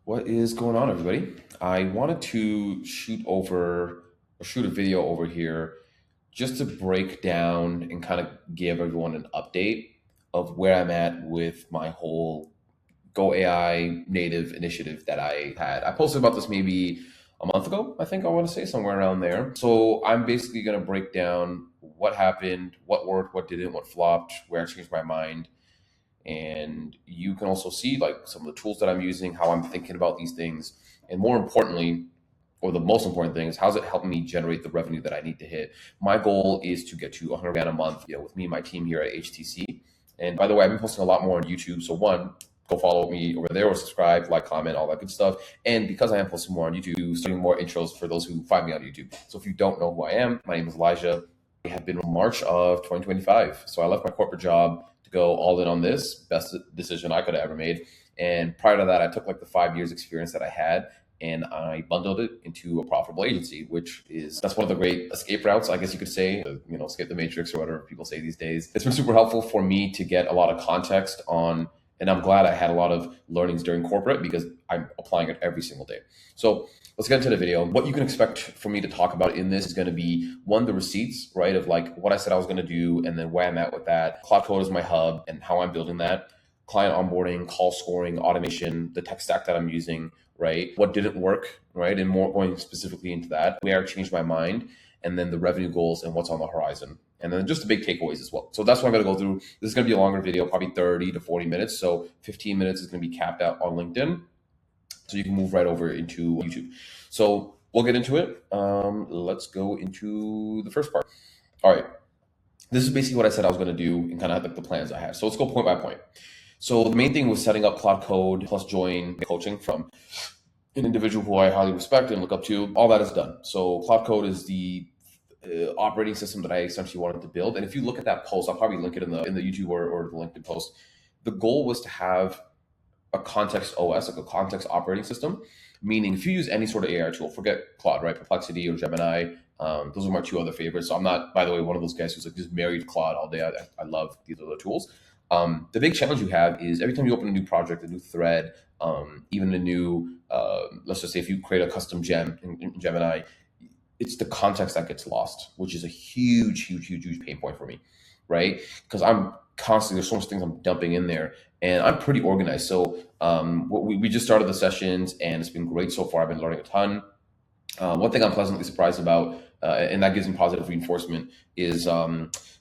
What is going on, everybody? I wanted to shoot a video over here just to break down and kind of give everyone an update of where I'm at with my whole Go AI native initiative that I had. I posted about this maybe a month ago, I think I want to say somewhere around there. So I'm basically going to break down what happened, what worked, what didn't, what flopped, where I changed my mind, and you can also see like some of the tools that I'm using, how I'm thinking about these things, and more importantly, or the most important thing is how's it helping me generate the revenue that I need to hit. My goal is to get to 100 grand a month, with me and my team here at HTC. And by the way, I've been posting a lot more on YouTube. So one, go follow me over there or subscribe, like, comment, all that good stuff. And because I am posting more on YouTube, starting more intros for those who find me on YouTube. So if you don't know who I am, my name is Elijah. I have been in March of 2025. So I left my corporate job to go all in on this. Best decision I could have ever made. And prior to that, I took like the 5 years experience that I had and I bundled it into a profitable agency, that's one of the great escape routes, I guess you could say, escape the matrix or whatever people say these days. It's been super helpful for me to get a lot of context on, and I'm glad I had a lot of learnings during corporate because I'm applying it every single day. So let's get into the video. What you can expect for me to talk about in this is going to be one, the receipts, right? Of like what I said I was going to do and then where I'm at with that. Claude Code is my hub and how I'm building that. Client onboarding, call scoring, automation, the tech stack that I'm using, right? What didn't work, right? And more going specifically into that, where I changed my mind, and then the revenue goals and what's on the horizon. And then just the big takeaways as well. So that's what I'm going to go through. This is going to be a longer video, probably 30 to 40 minutes. So 15 minutes is going to be capped out on LinkedIn. So you can move right over into YouTube. So we'll get into it. Let's go into the first part. All right. This is basically what I said I was going to do and kind of like the plans I had. So let's go point by point. So the main thing was setting up Claude Code plus join coaching from an individual who I highly respect and look up to. All that is done. So Claude Code is the operating system that I essentially wanted to build. And if you look at that post, I'll probably link it in the YouTube or the LinkedIn post. The goal was to have a context OS, like a context operating system, meaning if you use any sort of AI tool, forget Claude, right? Perplexity or Gemini. Those are my two other favorites. So I'm not, by the way, one of those guys who's like just married to Claude all day. I love these other tools. The big challenge you have is every time you open a new project, a new thread, even a new, let's just say if you create a custom gem in Gemini, it's the context that gets lost, which is a huge pain point for me, right? Because I'm constantly, there's so much things I'm dumping in there and I'm pretty organized. So we just started the sessions and it's been great so far. I've been learning a ton. One thing I'm pleasantly surprised about, and that gives me positive reinforcement, is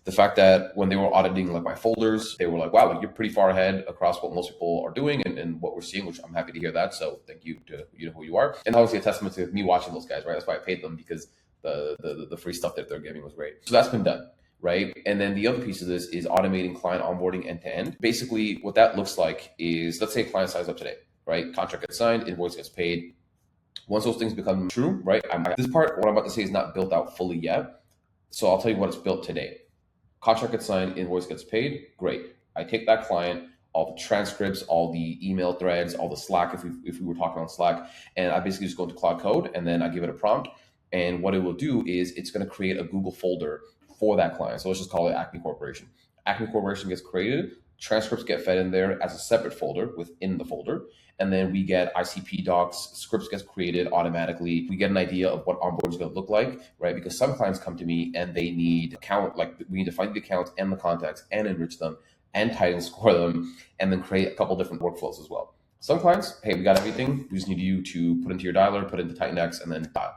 the fact that when they were auditing like my folders, they were like, "Wow, like you're pretty far ahead across what most people are doing and what we're seeing," which I'm happy to hear that. So thank you to who you are, and obviously a testament to me watching those guys, right? That's why I paid them because the free stuff that they're giving was great. So that's been done. Right. And then the other piece of this is automating client onboarding end to end. Basically, what that looks like is, let's say a client signs up today, right? Contract gets signed, invoice gets paid. Once those things become true, right? This part, what I'm about to say, is not built out fully yet. So I'll tell you what it's built today. Contract gets signed, invoice gets paid. Great. I take that client, all the transcripts, all the email threads, all the Slack, if we were talking on Slack, and I basically just go into Claude Code and then I give it a prompt. And what it will do is it's going to create a Google folder for that client. So let's just call it Acme Corporation. Acme Corporation gets created, transcripts get fed in there as a separate folder within the folder. And then we get ICP docs, scripts gets created automatically. We get an idea of what onboarding is going to look like, right? Because some clients come to me and they need account, like we need to find the accounts and the contacts and enrich them and title score them and then create a couple different workflows as well. Some clients, hey, we got everything. We just need you to put into your dialer, put into Titanx, and then dial.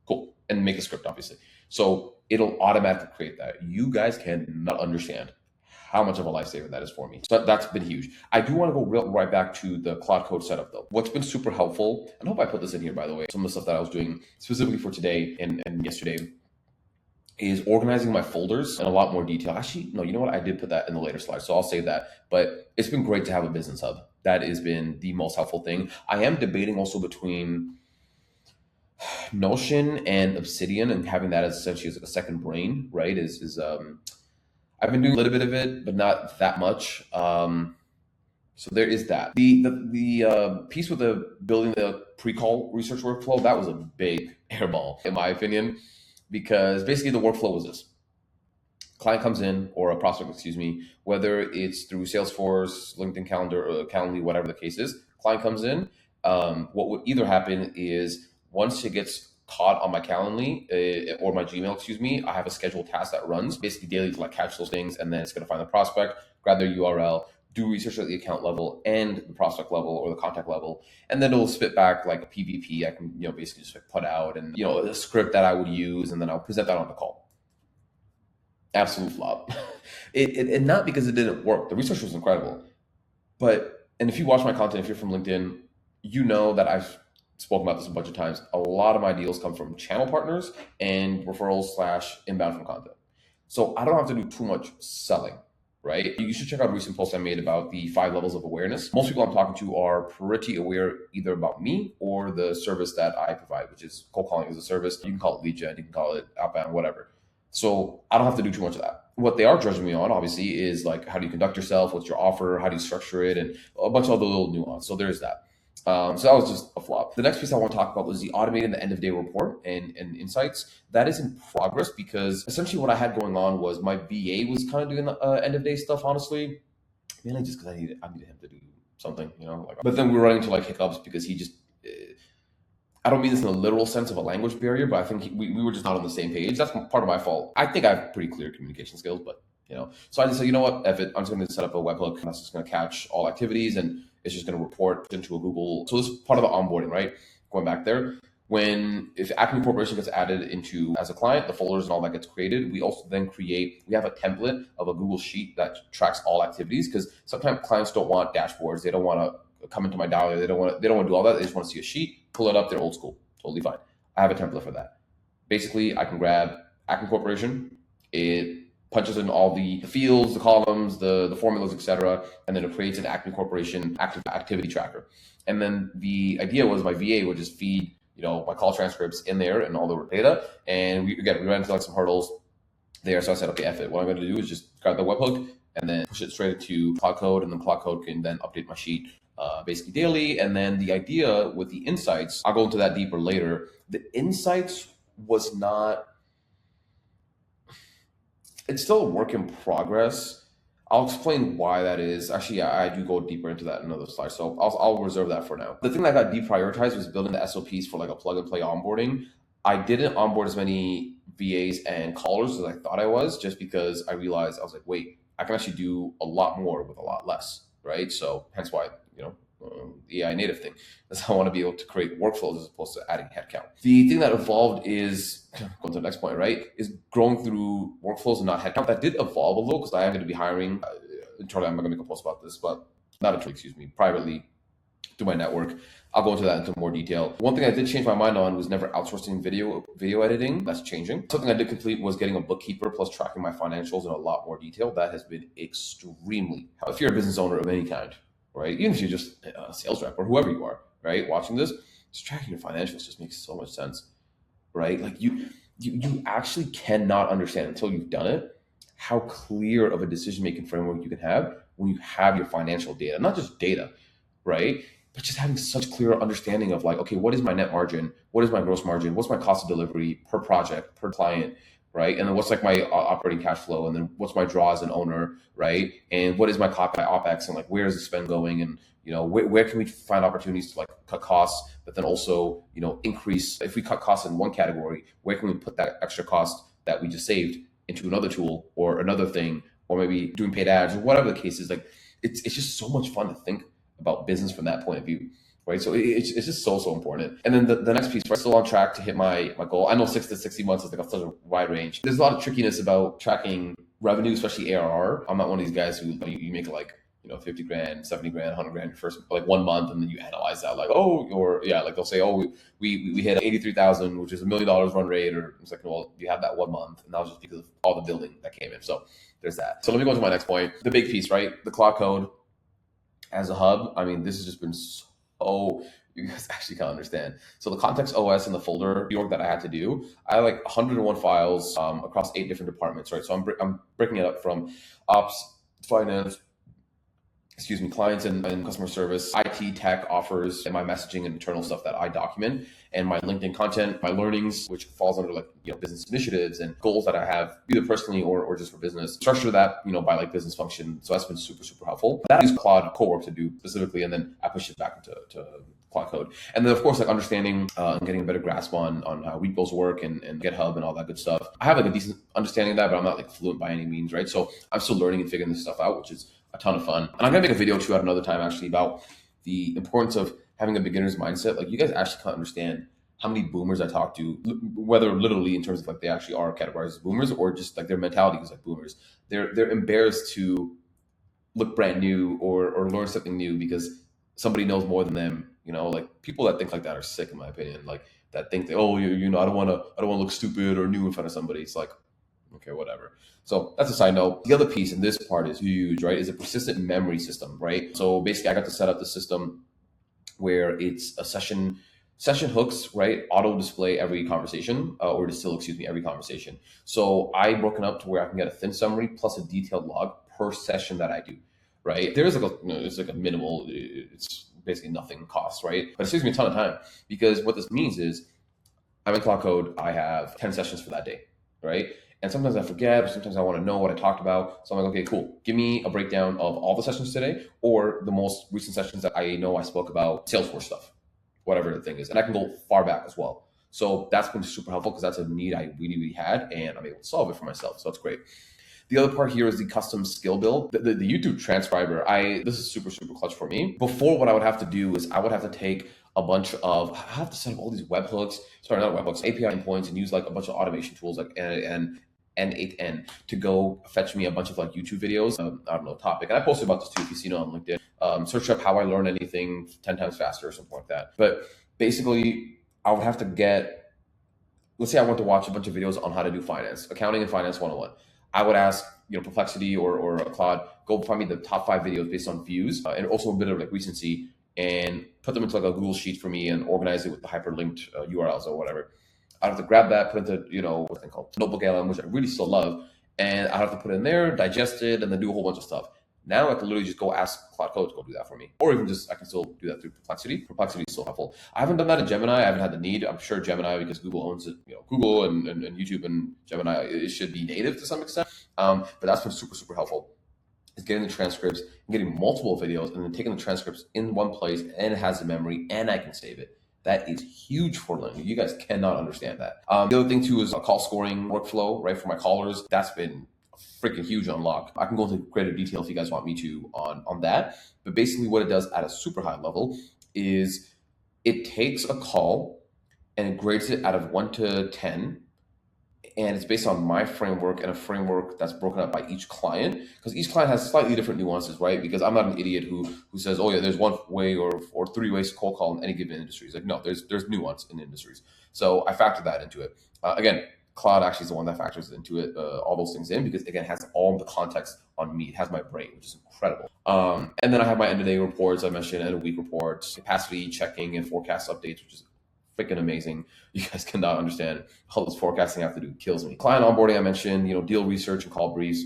Cool. And make a script, obviously. So it'll automatically create that. You guys cannot understand how much of a lifesaver that is for me. So that's been huge. I do want to go right back to the Claude Code setup though. What's been super helpful, and I hope I put this in here by the way, some of the stuff that I was doing specifically for today and yesterday is organizing my folders in a lot more detail. Actually, no, you know what? I did put that in the later slide, so I'll save that. But it's been great to have a business hub. That has been the most helpful thing. I am debating also between Notion and Obsidian and having that as essentially as a second brain, right? I've been doing a little bit of it, but not that much. So there is that. The piece with the building the pre-call research workflow, that was a big airball in my opinion, because basically the workflow was this: client comes in, or a prospect, excuse me, whether it's through Salesforce, LinkedIn Calendar, or Calendly, whatever the case is. Client comes in, what would either happen is once it gets caught on my Calendly or my Gmail, excuse me, I have a scheduled task that runs basically daily to like catch those things, and then it's going to find the prospect, grab their URL, do research at the account level and the prospect level or the contact level, and then it'll spit back like a PVP I can basically just like put out, and a script that I would use, and then I'll present that on the call. Absolute flop. And not because it didn't work. The research was incredible, and if you watch my content, if you're from LinkedIn, you know that I've spoken about this a bunch of times. A lot of my deals come from channel partners and referrals / inbound from content. So I don't have to do too much selling, right? You should check out a recent post I made about the 5 levels of awareness. Most people I'm talking to are pretty aware either about me or the service that I provide, which is cold calling as a service. You can call it lead gen, you can call it outbound, whatever. So I don't have to do too much of that. What they are judging me on, obviously, is like, how do you conduct yourself? What's your offer? How do you structure it? And a bunch of other little nuance. So there's that. So that was just a flop. The next piece I want to talk about was the automating the end of day report and insights. That is in progress because essentially what I had going on was my VA was kind of doing the end of day stuff, honestly, mainly just because I needed him to do something, but then we were running into like hiccups because he just, I don't mean this in a literal sense of a language barrier, but I think we were just not on the same page. That's part of my fault. I think I have pretty clear communication skills, but so I just said, you know what, F it, I'm just going to set up a webhook that's just going to catch all activities and it's just going to report into a Google. So this is part of the onboarding, right? Going back there, if Acme Corporation gets added into as a client, the folders and all that gets created. We also then we have a template of a Google Sheet that tracks all activities, because sometimes clients don't want dashboards. They don't want to come into my dialer. They don't want to do all that. They just want to see a sheet, pull it up. They're old school. Totally fine. I have a template for that. Basically, I can grab Acme Corporation. It punches in all the fields, the columns, the formulas, etc., and then it creates an Acme Corporation activity tracker. And then the idea was my VA would just feed my call transcripts in there and all the data. And we ran into like some hurdles there. So I said, okay, F it. What I'm going to do is just grab the webhook and then push it straight into Claude Code, and then Claude Code can then update my sheet basically daily. And then the idea with the insights, I'll go into that deeper later. The insights was not, it's still a work in progress. I'll explain why that is. Actually, I do go deeper into that in another slide, so I'll reserve that for now. The thing that got deprioritized was building the SOPs for like a plug and play onboarding. I didn't onboard as many VAs and callers as I thought I was, just because I realized, I was like, wait, I can actually do a lot more with a lot less, right? So hence why, the AI native thing is I want to be able to create workflows as opposed to adding headcount. The thing that evolved is, going to the next point, right, is growing through workflows and not headcount. That did evolve a little because I am going to be hiring, internally, I'm going to make a post about this, but not internally, excuse me, privately through my network. I'll go into that into more detail. One thing I did change my mind on was never outsourcing video editing. That's changing. Something I did complete was getting a bookkeeper plus tracking my financials in a lot more detail. That has been extremely helpful. If you're a business owner of any kind, right? Even if you're just a sales rep or whoever you are, right? Watching this, just tracking your financials just makes so much sense, right? Like you actually cannot understand until you've done it how clear of a decision-making framework you can have when you have your financial data, not just data, right? But just having such clear understanding of like, okay, what is my net margin? What is my gross margin? What's my cost of delivery per project, per client, right? And then what's like my operating cash flow? And then what's my draw as an owner, right? And what is my OpEx? And like, where is the spend going? And, where can we find opportunities to like cut costs, but then also, increase, if we cut costs in one category, where can we put that extra cost that we just saved into another tool or another thing, or maybe doing paid ads or whatever the case is. Like, it's just so much fun to think about business from that point of view, right? So it's just so important. And then the next piece, right, still on track to hit my goal. I know 6 to 60 months is like such a wide range. There's a lot of trickiness about tracking revenue, especially ARR. I'm not one of these guys who you make like 50 grand, 70 grand, 100 grand first like 1 month, and then you analyze that like, like they'll say, we hit 83,000, which is $1 million run rate, or it's like, well, you have that 1 month, and that was just because of all the building that came in. So there's that. So let me go to my next point, the big piece, right? The Claude Code as a hub. I mean, this has just been so, you guys actually can't understand. So the context OS and the folder reorg that I had to do, I had like 101 files across 8 different departments, right? So I'm breaking it up from ops, finance, clients and customer service, IT, tech, offers, and my messaging and internal stuff that I document, and my LinkedIn content, my learnings, which falls under like business initiatives and goals that I have either personally or just for business. Structure that by like business function. So that's been super helpful. That is Claude Code to do specifically, and then I push it back into Claude Code. And then of course, like understanding and getting a better grasp on how repos work and GitHub and all that good stuff. I have like a decent understanding of that, but I'm not like fluent by any means, right? So I'm still learning and figuring this stuff out, which is a ton of fun. And I'm gonna make a video too at another time actually about the importance of having a beginner's mindset. Like you guys actually can't understand how many boomers I talk to, whether literally in terms of like they actually are categorized as boomers or just like their mentality is like boomers. They're embarrassed to look brand new or learn something new because somebody knows more than them. You know, like people that think like that are sick in my opinion. Like that think that, oh, you know, I don't wanna look stupid or new in front of somebody. It's like, okay, whatever. So that's a side note. The other piece, and this part is huge, right, is a persistent memory system, right? So basically I got to set up the system where it's a session hooks, right, auto display every conversation or distill, excuse me, every conversation. So I broken up to where I can get a thin summary plus a detailed log per session that I do, right? There is like it's like a minimal, it's basically nothing cost, right? But it saves me a ton of time because what this means is I'm in Claude Code, I have 10 sessions for that day, right? And sometimes I forget, or sometimes I want to know what I talked about. So I'm like, okay, cool. Give me a breakdown of all the sessions today or the most recent sessions that I know I spoke about Salesforce stuff, whatever the thing is. And I can go far back as well. So that's been super helpful because that's a need I really, really had and I'm able to solve it for myself. So that's great. The other part here is the custom skill build. The YouTube transcriber, this is super, super clutch for me. Before, what I would have to do is I would have to take a bunch of, I have to set up all these webhooks, sorry, not webhooks, API endpoints and use like a bunch of automation tools like N8N to go fetch me a bunch of like YouTube videos. I don't know, topic. And I posted about this too if you've seen it on LinkedIn. Search up how I learn anything 10 times faster or something like that. But basically, I would have to get, let's say I want to watch a bunch of videos on how to do finance, accounting and finance 101. I would ask, Perplexity or Claude, go find me the top 5 videos based on views and also a bit of like recency and put them into like a Google sheet for me and organize it with the hyperlinked URLs or whatever. I'd have to grab that, put it into, what's it called? Notebook LM, which I really still love. And I'd have to put it in there, digest it, and then do a whole bunch of stuff. Now I can literally just go ask Claude Code to go do that for me. Or even I can still do that through Perplexity. Perplexity is still helpful. I haven't done that in Gemini. I haven't had the need. I'm sure Gemini, because Google owns it, Google and YouTube and Gemini, it should be native to some extent. But that's been super, super helpful. Is getting the transcripts and getting multiple videos and then taking the transcripts in one place and it has the memory and I can save it. That is huge for learning. You guys cannot understand that. The other thing too is a call scoring workflow, right? For my callers, that's been a freaking huge unlock. I can go into greater detail if you guys want me to on that. But basically what it does at a super high level is it takes a call and it grades it out of 1 to 10. And it's based on my framework and a framework that's broken up by each client because each client has slightly different nuances, right? Because I'm not an idiot who says, oh yeah, there's one way or 3 ways to cold call in any given industry. It's like, no, there's nuance in industries. So I factor that into it. Again, Claude actually is the one that factors into it, all those things in because again, it has all the context on me. It has my brain, which is incredible. And then I have my end of day reports, I mentioned, end of week reports, capacity checking and forecast updates, which is freaking amazing. You guys cannot understand how this forecasting I have to do. Kills me. Client onboarding, I mentioned, deal research and call briefs.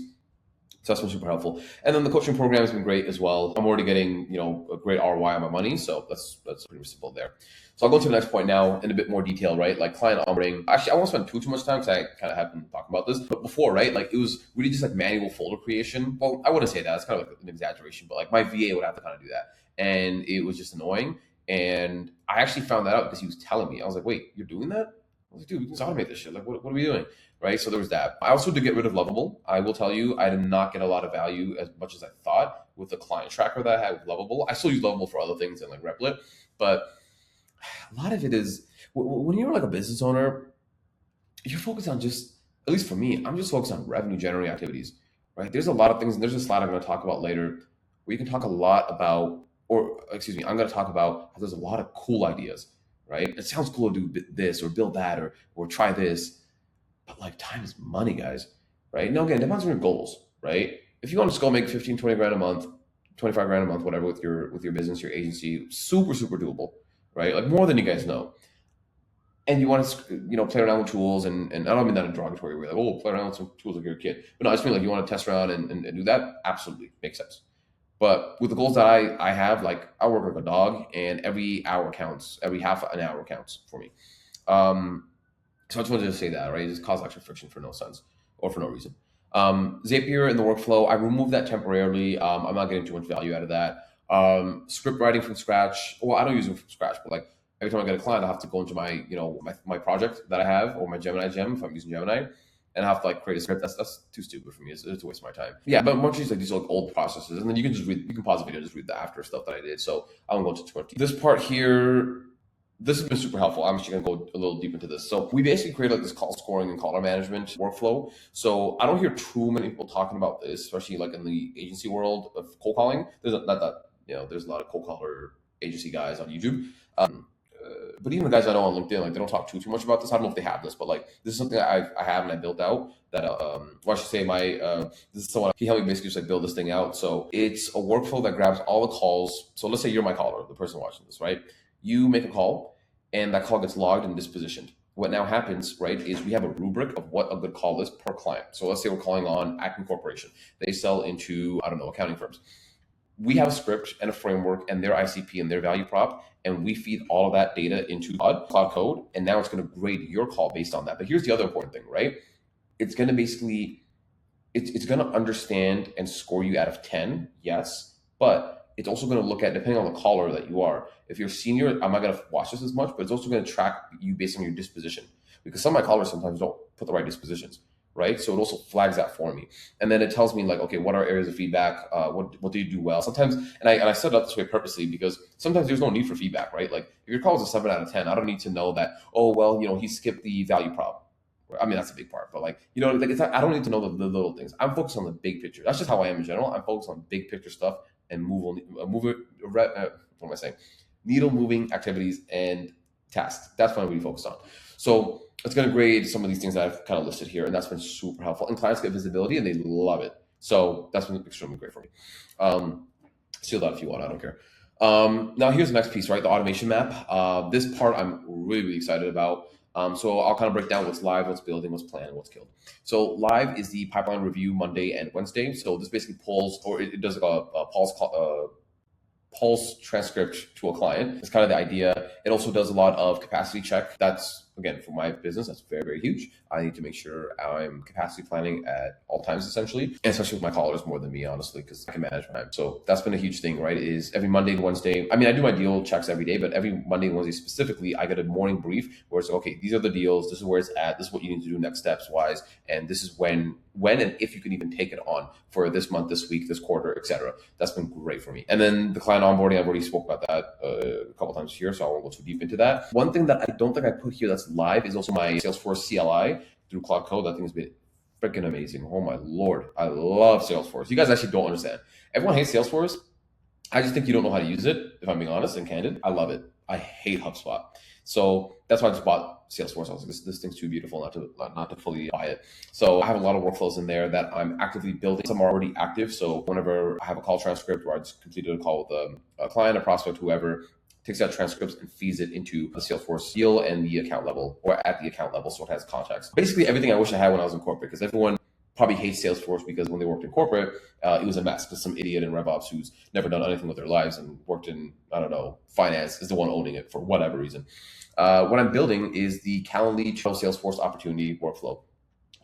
So that's been super helpful. And then the coaching program has been great as well. I'm already getting, a great ROI on my money. So that's pretty simple there. So I'll go to the next point now in a bit more detail, right? Like client onboarding. Actually, I won't spend too much time because I kind of have been talking about this. But before, right? Like it was really just like manual folder creation. Well, I wouldn't say that. It's kind of like an exaggeration, but like my VA would have to kind of do that. And it was just annoying. And I actually found that out because he was telling me. I was like, wait, you're doing that? I was like, dude, we can automate this shit. Like, what are we doing? Right? So there was that. I also did get rid of Lovable. I will tell you, I did not get a lot of value as much as I thought with the client tracker that I had with Lovable. I still use Lovable for other things and like Replit. But a lot of it is, when you're like a business owner, you're focused on just, at least for me, I'm just focused on revenue generating activities, right? There's a lot of things, and there's a slide I'm going to talk about later where you can talk a lot about, I'm going to talk about how there's a lot of cool ideas, right? It sounds cool to do this or build that or try this, but like time is money, guys, right? Now, again, it depends on your goals, right? If you want to just go make 15, 20 grand a month, 25 grand a month, whatever, with your business, your agency, super, super doable, right? Like more than you guys know. And you want to, play around with tools and I don't mean that in a derogatory way, like, oh, play around with some tools like you're a kid. But no, I just mean like you want to test around and do that. Absolutely makes sense. But with the goals that I have, like I work like a dog and every hour counts, every half an hour counts for me. So I just wanted to say that, right? It just causes extra friction for no sense or for no reason. Zapier in the workflow, I removed that temporarily. I'm not getting too much value out of that. Script writing from scratch. Well, I don't use them from scratch, but like every time I get a client, I have to go into my, my project that I have or my Gemini gem if I'm using Gemini, and I have to like create a script. That's too stupid for me. It's a waste of my time. Yeah, but much of these are like old processes, and then you can just read. You can pause the video, and just read the after stuff that I did. So I won't go into too much. This part here, this has been super helpful. I'm actually going to go a little deep into this. So we basically created like this call scoring and caller management workflow. So I don't hear too many people talking about this, especially like in the agency world of cold calling. Not that there's a lot of cold caller agency guys on YouTube. But even the guys I know on LinkedIn, like they don't talk too much about this. I don't know if they have this, but like this is something that I have and I built out. That I should say this is someone he helped me basically just like build this thing out. So it's a workflow that grabs all the calls. So let's say you're my caller, the person watching this, right? You make a call, and that call gets logged and dispositioned. What now happens, right, is we have a rubric of what a good call is per client. So let's say we're calling on Acme Corporation. They sell into, I don't know, accounting firms. We have a script and a framework and their ICP and their value prop, and we feed all of that data into Claude Code, and now it's going to grade your call based on that. But here's the other important thing, right? It's going to basically, it's going to understand and score you out of 10, yes, but it's also going to look at, depending on the caller that you are. If you're senior, I'm not going to watch this as much, but it's also going to track you based on your disposition, because some of my callers sometimes don't put the right dispositions, right? So it also flags that for me. And then it tells me like, okay, what are areas of feedback? What do you do well? Sometimes, and I set it up this way purposely because sometimes there's no need for feedback, right? Like if your call is a 7 out of 10, I don't need to know that, oh, well, he skipped the value prop. I mean, that's a big part, but like, like it's not, I don't need to know the little things. I'm focused on the big picture. That's just how I am in general. I'm focused on big picture stuff and what am I saying? Needle moving activities and tasks. That's what I'm really focused on. So it's going to grade some of these things that I've kind of listed here, and that's been super helpful. And clients get visibility, and they love it. So that's been extremely great for me. Steal that if you want. I don't care. Now here's the next piece, right? The automation map. This part I'm really, really excited about. So I'll kind of break down what's live, what's building, what's planned, and what's killed. So live is the pipeline review Monday and Wednesday. So this basically pulls, or it does like a pulse transcript to a client. It's kind of the idea. It also does a lot of capacity check. That's, again, for my business, that's very, very huge. I need to make sure I'm capacity planning at all times, essentially, and especially with my callers more than me, honestly, because I can manage my time. So that's been a huge thing, right? Is every Monday and Wednesday. I mean, I do my deal checks every day, but every Monday and Wednesday specifically, I get a morning brief where it's like, okay, these are the deals. This is where it's at. This is what you need to do next steps wise. And this is when and if you can even take it on for this month, this week, this quarter, etc. That's been great for me. And then the client onboarding, I've already spoke about that a couple times here, so I won't go too deep into that. One thing that I don't think I put here that's live is also my Salesforce CLI through Claude Code. That thing has been freaking amazing. Oh my Lord. I love Salesforce. You guys actually don't understand. Everyone hates Salesforce. I just think you don't know how to use it, if I'm being honest and candid. I love it. I hate HubSpot. So that's why I just bought Salesforce. I was like, this thing's too beautiful not to fully buy it. So I have a lot of workflows in there that I'm actively building. Some are already active. So whenever I have a call transcript where I just completed a call with a client, a prospect, whoever, takes that transcripts and feeds it into the Salesforce deal and the account level, or at the account level, so it has context. Basically everything I wish I had when I was in corporate, because everyone probably hates Salesforce because when they worked in corporate, it was a mess because some idiot in RevOps who's never done anything with their lives and worked in, I don't know, finance is the one owning it for whatever reason. What I'm building is the Calendly Salesforce opportunity workflow.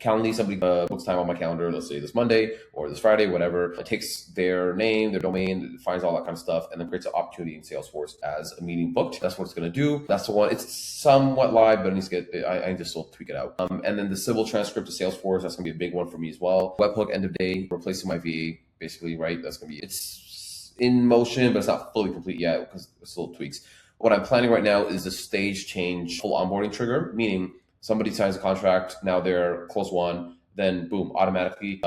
Calendly, somebody books time on my calendar, let's say this Monday or this Friday, whatever. It takes their name, their domain, finds all that kind of stuff, and then creates an opportunity in Salesforce as a meeting booked. That's what it's going to do. That's the one. It's somewhat live, but it needs to get, I need to still tweak it out. And then the civil transcript to Salesforce, that's going to be a big one for me as well. Webhook end of day, replacing my VA, basically, right? That's going to be, it's in motion, but it's not fully complete yet because it's still tweaks. What I'm planning right now is the stage change full onboarding trigger, meaning somebody signs a contract, now they're close one, then boom, automatically,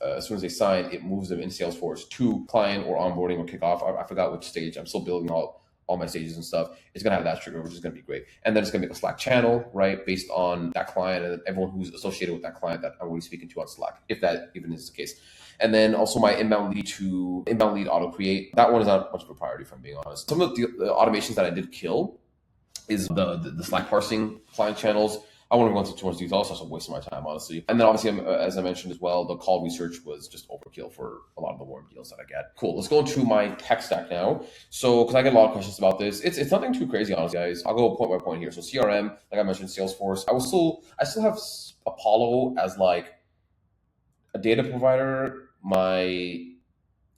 as soon as they sign, it moves them in Salesforce to client or onboarding or kickoff. I forgot which stage. I'm still building all my stages and stuff. It's going to have that trigger, which is going to be great. And then it's going to make a Slack channel, right, based on that client and everyone who's associated with that client that I'm already speaking to on Slack, if that even is the case. And then also my inbound lead auto create. That one is not much of a priority, if I'm being honest. Some of the automations that I did kill is the Slack parsing client channels. I won't go into too much detail. It's also a waste of my time, honestly. And then obviously, as I mentioned as well, the call research was just overkill for a lot of the warm deals that I get. Cool. Let's go into my tech stack now. So, because I get a lot of questions about this, it's nothing too crazy, honestly, guys. I'll go point by point here. So CRM, like I mentioned, Salesforce. I still have Apollo as like a data provider, my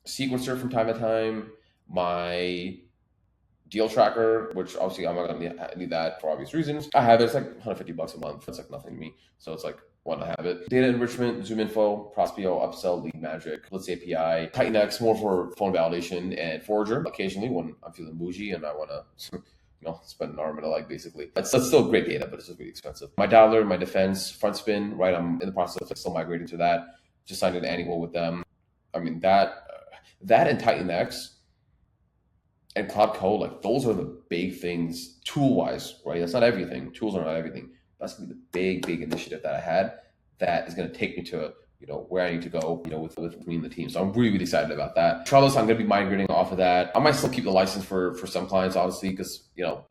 sequencer from time to time. my deal tracker, which obviously I'm not gonna need that for obvious reasons. I have it. It's like $150 a month. It's like nothing to me. So it's like, why not have it? Data enrichment, Zoom info, Prospeo, upsell, lead magic, Blitz API, Titan more for phone validation, and Forager occasionally when I'm feeling bougie and I want to spend an arm and a leg basically. That's still great data, but it's just really expensive. My dialer, my defense, front spin, right? I'm in the process of still migrating to that. Just signed an annual with them. I mean, that and Titan and Claude Code, like those are the big things tool-wise, right? That's not everything. Tools are not everything. That's gonna be the big initiative that I had that is gonna take me to where I need to go, with me and the team. So I'm really excited about that. Trellis, I'm gonna be migrating off of that. I might still keep the license for some clients, honestly, because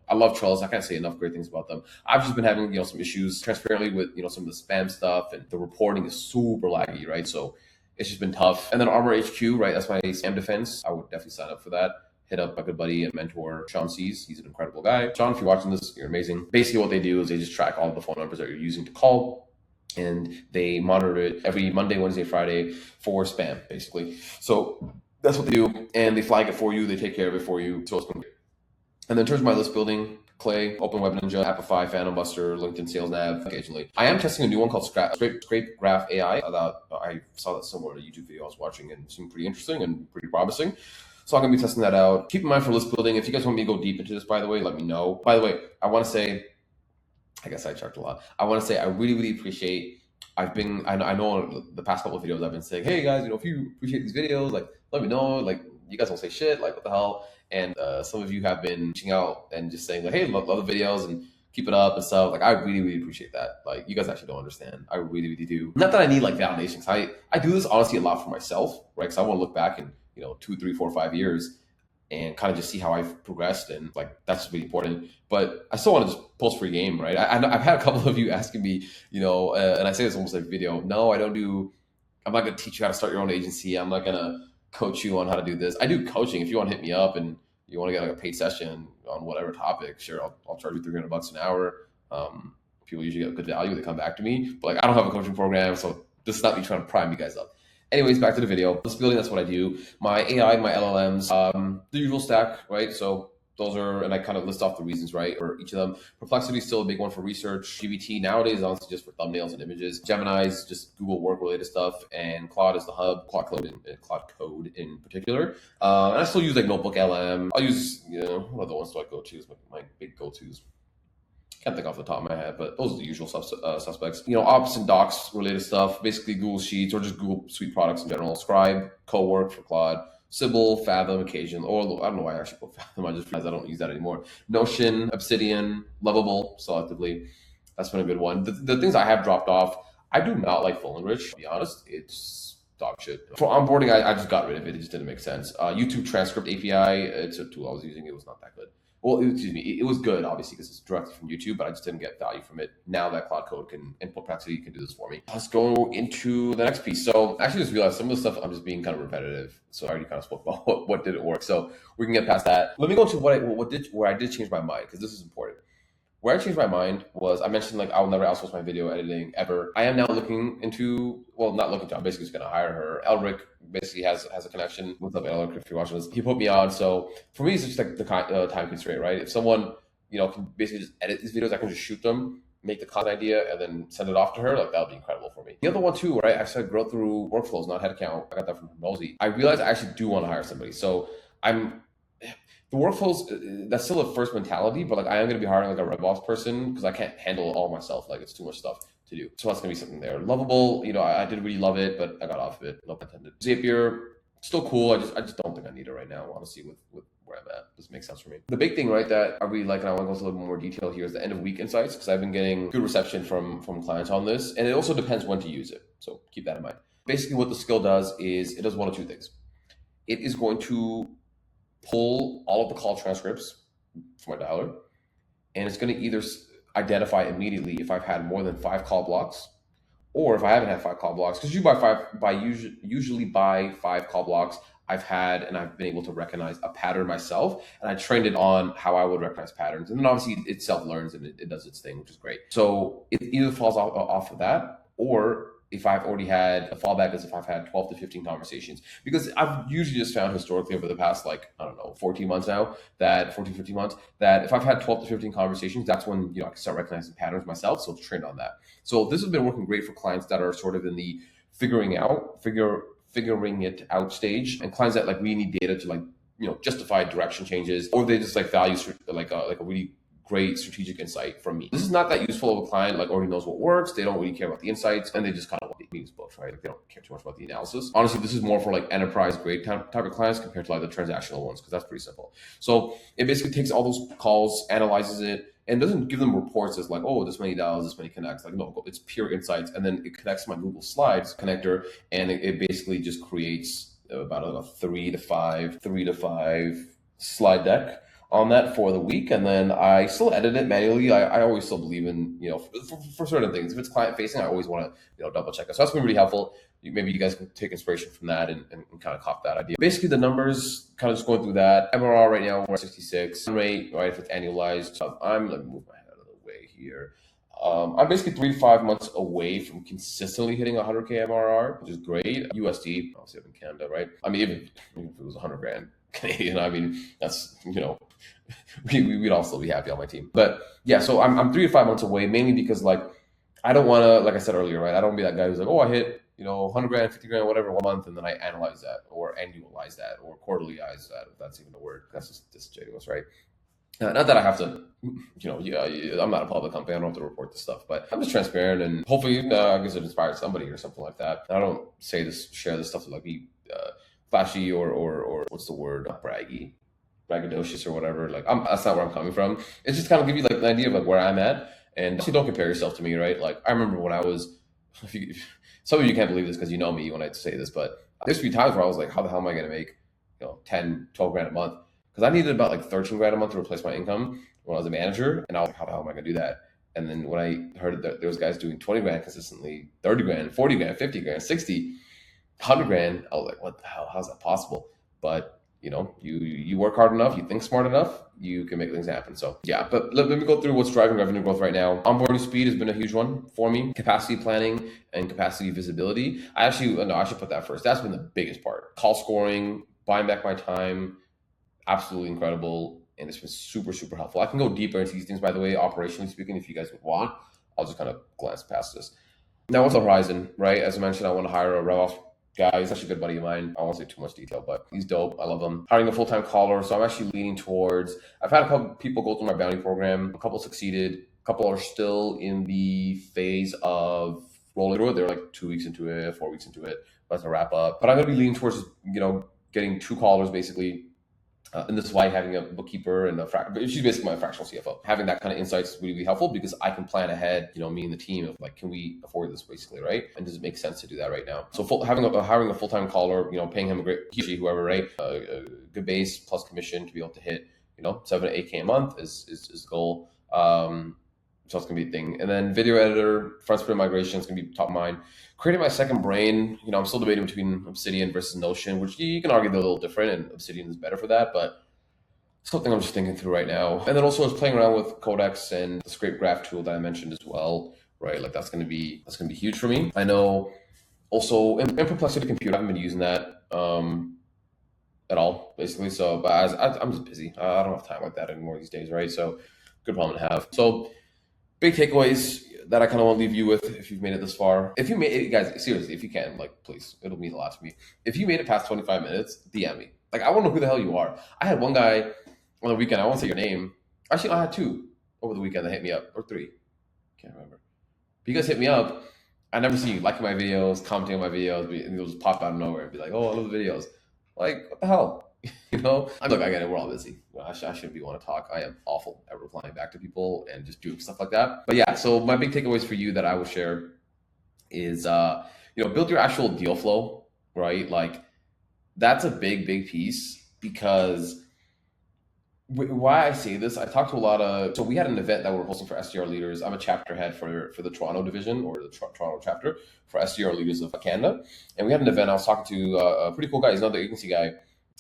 I love Trellis. I can't say enough great things about them. I've just been having some issues transparently with some of the spam stuff, and the reporting is super laggy, right? So it's just been tough. And then Armor HQ, right? That's my spam defense. I would definitely sign up for that. Hit up my good buddy and mentor, Sean Sees. He's an incredible guy. Sean, if you're watching this, you're amazing. Basically, what they do is they just track all the phone numbers that you're using to call, and they monitor it every Monday, Wednesday, Friday for spam, basically. So that's what they do, and they flag it for you. They take care of it for you. So it's been great. And then in terms of my list building, Clay, Open Web Ninja, Appify, Phantom Buster, LinkedIn Sales Nav, occasionally. I am testing a new one called Scrape Graph AI. I saw that somewhere in a YouTube video I was watching, and it seemed pretty interesting and pretty promising. So I'm going to be testing that out. Keep in mind for list building, if you guys want me to go deep into this, by the way, let me know. By the way, I want to say, I guess I checked a lot. I want to say I really appreciate, I know the past couple of videos I've been saying, hey guys, if you appreciate these videos, like let me know, like you guys don't say shit, like what the hell? And some of you have been reaching out and just saying like, hey, love the videos and keep it up and stuff. Like I really appreciate that. Like you guys actually don't understand. I really do. Not that I need like validations. I do this honestly a lot for myself, right? Because I want to look back and 2, 3, 4, 5 years and kind of just see how I've progressed, and like that's really important. But I still want to just post free game, right? I've had a couple of you asking me, and I say this almost every video. No, I'm not going to teach you how to start your own agency. I'm not going to coach you on how to do this. I do coaching. If you want to hit me up and you want to get like a paid session on whatever topic, sure, I'll charge you $300 an hour. People usually get good value. They come back to me, but like I don't have a coaching program, so this is not me trying to prime you guys up. Anyways, back to the video. List building, that's what I do. My AI, my LLMs, the usual stack, right? So those are, and I kind of list off the reasons, right, for each of them. Perplexity is still a big one for research. GPT nowadays is honestly just for thumbnails and images. Gemini is just Google work-related stuff, and Claude is the hub. Claude Code in particular. And I still use like Notebook LM. I'll use, what other ones do I go to? My big go-tos. Can't think off the top of my head, but those are the usual suspects. Ops and docs related stuff, basically Google Sheets or just Google Suite products in general. Scribe, Cowork for Claude, Sybil, Fathom, occasion, or I don't know why I actually put Fathom. I just realized I don't use that anymore. Notion, Obsidian, Lovable, selectively. That's been a good one. The things I have dropped off, I do not like Full Enrich, to be honest. It's dog shit. For onboarding, I just got rid of it. It just didn't make sense. YouTube transcript API, it's a tool I was using. It was not that good. Well, excuse me, it was good, obviously, because it's directly from YouTube, but I just didn't get value from it. Now that Claude Code and Perplexity can do this for me. Let's go into the next piece. So actually just realized some of the stuff I'm just being kind of repetitive. So I already kind of spoke about what didn't work. So we can get past that. Let me go to where I did change my mind, because this is important. Where I changed my mind was, I mentioned like I'll never outsource my video editing ever. I am now looking into, well, not looking to, I'm basically just going to hire her. Elric basically has a connection. What's up, Elric, if you're watching this? He put me on. So for me, it's just like the time constraint, right? If someone, can basically just edit these videos, I can just shoot them, make the content idea, and then send it off to her. Like that would be incredible for me. The other one too, right? I said grow through workflows, not headcount. I got that from Mosey. I realized I actually do want to hire somebody. So the workflows, that's still a first mentality, but like I am going to be hiring like a RevOps person because I can't handle it all myself. Like it's too much stuff to do. So that's going to be something there. Lovable, I did really love it, but I got off of it. No pun intended. Zapier, still cool. I just don't think I need it right now, honestly, with where I'm at. This makes sense for me. The big thing, right, that I really like, and I want to go into a little bit more detail here, is the end of week insights, because I've been getting good reception from clients on this. And it also depends when to use it. So keep that in mind. Basically what the skill does is it does one of two things. It is going to pull all of the call transcripts from my dialer, and it's going to either identify immediately if I've had more than 5 call blocks, or if I haven't had 5 call blocks, because usually by 5 call blocks I've been able to recognize a pattern myself, and I trained it on how I would recognize patterns, and then obviously it self-learns and it does its thing, which is great. So it either falls off of that, or if I've already had a fallback is if I've had 12 to 15 conversations. Because I've usually just found historically over the past, like, I don't know, 14 months now, that 14, 15 months, that if I've had 12 to 15 conversations, that's when, I can start recognizing patterns myself. So train on that. So this has been working great for clients that are sort of in the figuring it out stage, and clients that like really need data to, like, justify direction changes, or they just like value like a really great strategic insight from me. This is not that useful of a client like already knows what works. They don't really care about the insights, and they just kind of want the means books, right? Like they don't care too much about the analysis. Honestly, this is more for like enterprise grade type of clients compared to like the transactional ones, because that's pretty simple. So it basically takes all those calls, analyzes it, and doesn't give them reports as like, oh, this many dials, this many connects. Like, no, it's pure insights, and then it connects to my Google Slides connector, and it basically just creates about a 3 to 5 slide deck on that for the week. And then I still edit it manually. I always still believe in, for certain things. If it's client facing, I always want to, double check it. So that's been really helpful. Maybe you guys can take inspiration from that and kind of cop that idea. Basically, the numbers, kind of just going through that. MRR right now, we're at 66. Rate, right, if it's annualized. Let me move my head out of the way here. I'm basically 3 to 5 months away from consistently hitting 100K MRR, which is great. USD, obviously I'm in Canada, right? I mean, even if it was 100 grand Canadian, I mean, that's, we'd all still be happy on my team. But yeah, so I'm 3 to 5 months away, mainly because, like, I don't want to, like I said earlier, right? I don't want to be that guy who's like, oh, I hit, 100 grand, 50 grand, whatever, 1 month, and then I analyze that or annualize that or quarterlyize that, if that's even a word. That's just disingenuous, right? Not that I have to, I'm not a public company. I don't have to report this stuff, but I'm just transparent, and hopefully, I guess it inspires somebody or something like that. I don't share this stuff to like be flashy or what's the word, braggadocious or whatever. Like, that's not where I'm coming from. It's just kind of give you like an idea of like where I'm at, and actually don't compare yourself to me, right? Like, I remember when I was, some of you can't believe this because you know me when I say this, but there's a few times where I was like, how the hell am I going to make, 10, 12 grand a month? Because I needed about like 13 grand a month to replace my income when I was a manager. And I was like, how the hell am I going to do that? And then when I heard that there was guys doing 20 grand consistently, 30 grand, 40 grand, 50 grand, 60, 100 grand, I was like, what the hell? How's that possible? But, you work hard enough, you think smart enough, you can make things happen. So yeah, but let me go through what's driving revenue growth right now. Onboarding speed has been a huge one for me. Capacity planning and capacity visibility. I should put that first. That's been the biggest part. Call scoring, buying back my time, absolutely incredible, and it's been super, super helpful. I can go deeper into these things, by the way, operationally speaking, if you guys would want. I'll just kind of glance past this. Now, what's the horizon, right? As I mentioned, I want to hire a RevOps guy. He's actually a good buddy of mine. I won't say too much detail, but he's dope. I love him. Hiring a full-time caller. So I'm actually leaning towards, I've had a couple people go through my bounty program. A couple succeeded. A couple are still in the phase of rolling through it. They're like 2 weeks into it, 4 weeks into it. That's a wrap up. But I'm going to be leaning towards, getting 2 callers basically. And this is why having a bookkeeper and she's basically my fractional CFO. Having that kind of insights is really, really helpful because I can plan ahead, me and the team of like, can we afford this basically, right? And does it make sense to do that right now? So hiring a full-time caller, paying him a great, whoever, right? A good base plus commission to be able to hit, 7 to 8K a month is the goal. So it's going to be a thing. And then video editor, front screen migration is going to be top of mind. Creating my second brain, I'm still debating between Obsidian versus Notion, which you can argue they're a little different, and Obsidian is better for that, but something I'm just thinking through right now. And then also I was playing around with Codex and the scrape graph tool that I mentioned as well, right? Like that's going to be huge for me. I know also in Perplexity Compute, I haven't been using that at all, basically. So, but I'm just busy. I don't have time like that anymore these days, right? So good problem to have. So big takeaways that I kind of want to leave you with if you've made it this far. If you made it, guys, seriously, if you can, like, please, it'll mean a lot to me. If you made it past 25 minutes, DM me. Like, I want to know who the hell you are. I had one guy on the weekend, I won't say your name. Actually, I had 2 over the weekend that hit me up, or 3. Can't remember. But you guys hit me up. I never see you liking my videos, commenting on my videos, and you'll just pop out of nowhere and be like, oh, I love the videos. Like, what the hell? Look, I get it. We're all busy. I shouldn't be want to talk. I am awful at replying back to people and just doing stuff like that. But yeah, so my big takeaways for you that I will share is, build your actual deal flow, right? Like that's a big, big piece because why I say this, I talked to a lot of, so we had an event that we're hosting for SDR leaders. I'm a chapter head for the Toronto division or the Toronto chapter for SDR leaders of Canada. And we had an event. I was talking to a pretty cool guy. He's another agency guy.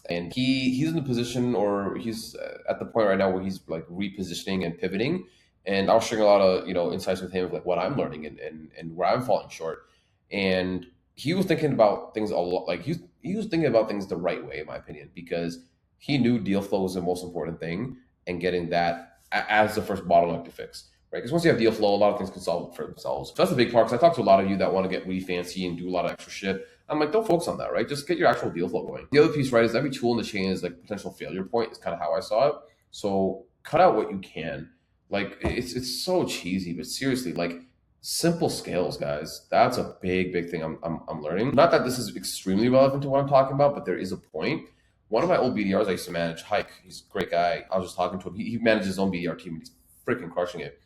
And he's in a position, or he's at the point right now where he's like repositioning and pivoting. And I was sharing a lot of, insights with him of like what I'm learning and where I'm falling short. and he was thinking about things a lot. Like he was thinking about things the right way, in my opinion, because he knew deal flow was the most important thing, and getting that as the first bottleneck to fix. Right, because once you have deal flow, a lot of things can solve for themselves. So that's the big part. Because I talk to a lot of you that want to get really fancy and do a lot of extra shit. I'm like, don't focus on that, right? Just get your actual deal flow going. The other piece, right, is every tool in the chain is like potential failure point. Is kind of how I saw it. So cut out what you can. Like it's so cheesy, but seriously, like simple scales, guys. That's a big thing I'm learning. Not that this is extremely relevant to what I'm talking about, but there is a point. One of my old BDRs I used to manage, Hike, he's a great guy. I was just talking to him. He manages his own BDR team and he's freaking crushing it.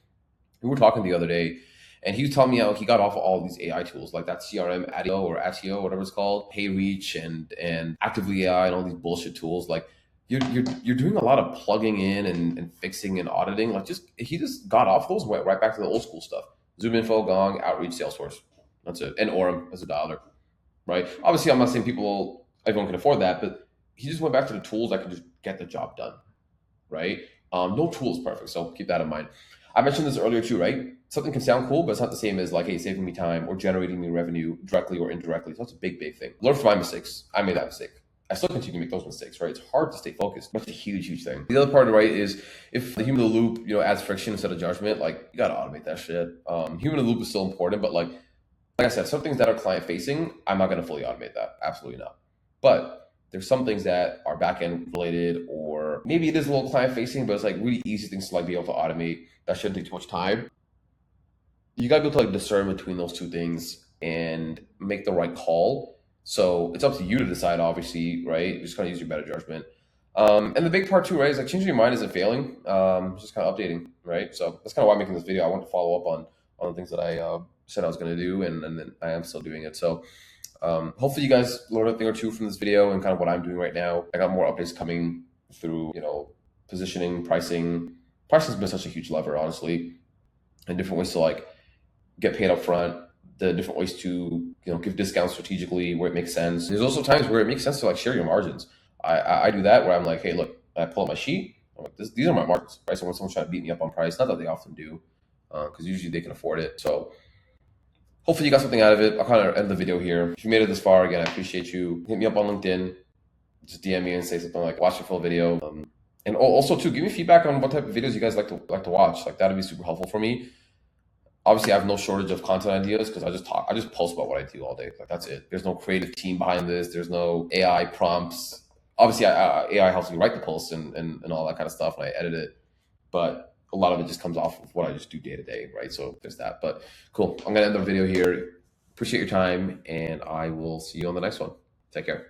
We were talking the other day, and he was telling me how he got off of all these AI tools like that CRM, Adio or Atio, whatever it's called, PayReach and Actively AI and all these bullshit tools. Like you're doing a lot of plugging in and fixing and auditing. Like he just got off those and went right back to the old school stuff. ZoomInfo, Gong, Outreach, Salesforce. That's it. And Orem as a dialer, right? Obviously, I'm not saying everyone can afford that, but he just went back to the tools that can just get the job done, right? No tool is perfect, so keep that in mind. I mentioned this earlier too, right? Something can sound cool, but it's not the same as like, hey, saving me time or generating me revenue directly or indirectly. So that's a big thing. Learn from my mistakes. I made that mistake. I still continue to make those mistakes, right? It's hard to stay focused. That's a huge thing. The other part, right, is if the human in the loop, adds friction instead of judgment, like you gotta automate that shit. Human in the loop is still important, but like I said, some things that are client facing, I'm not gonna fully automate that. Absolutely not. But there's some things that are back end related, or maybe it is a little client facing, but it's like really easy things to like be able to automate. That shouldn't take too much time. You gotta be able to like discern between those two things and make the right call. So it's up to you to decide, obviously, right? You just kind of use your better judgment. And the big part too, right, is like changing your mind isn't failing. Just kind of updating, right? So that's kind of why I'm making this video. I want to follow up on the things that I said I was going to do, and then I am still doing it. So hopefully you guys learned a thing or two from this video and kind of what I'm doing right now. I got more updates coming through, positioning, pricing. Pricing's been such a huge lever, honestly, and different ways to like get paid up front, the different ways to give discounts strategically where it makes sense. There's also times where it makes sense to like share your margins. I do that where I'm like, hey, look, I pull up my sheet. I'm like, these are my margins, right? So when someone's trying to beat me up on price, not that they often do, because usually they can afford it. So hopefully you got something out of it. I'll kind of end the video here. If you made it this far, again, I appreciate you. Hit me up on LinkedIn. Just DM me and say something like, watch the full video. And also too, give me feedback on what type of videos you guys like to watch. Like that'd be super helpful for me. Obviously, I have no shortage of content ideas because I just post about what I do all day. Like that's it. There's no creative team behind this. There's no AI prompts. Obviously, AI helps me write the posts and all that kind of stuff, and I edit it. But a lot of it just comes off of what I just do day to day, right? So there's that. But cool. I'm gonna end the video here. Appreciate your time, and I will see you on the next one. Take care.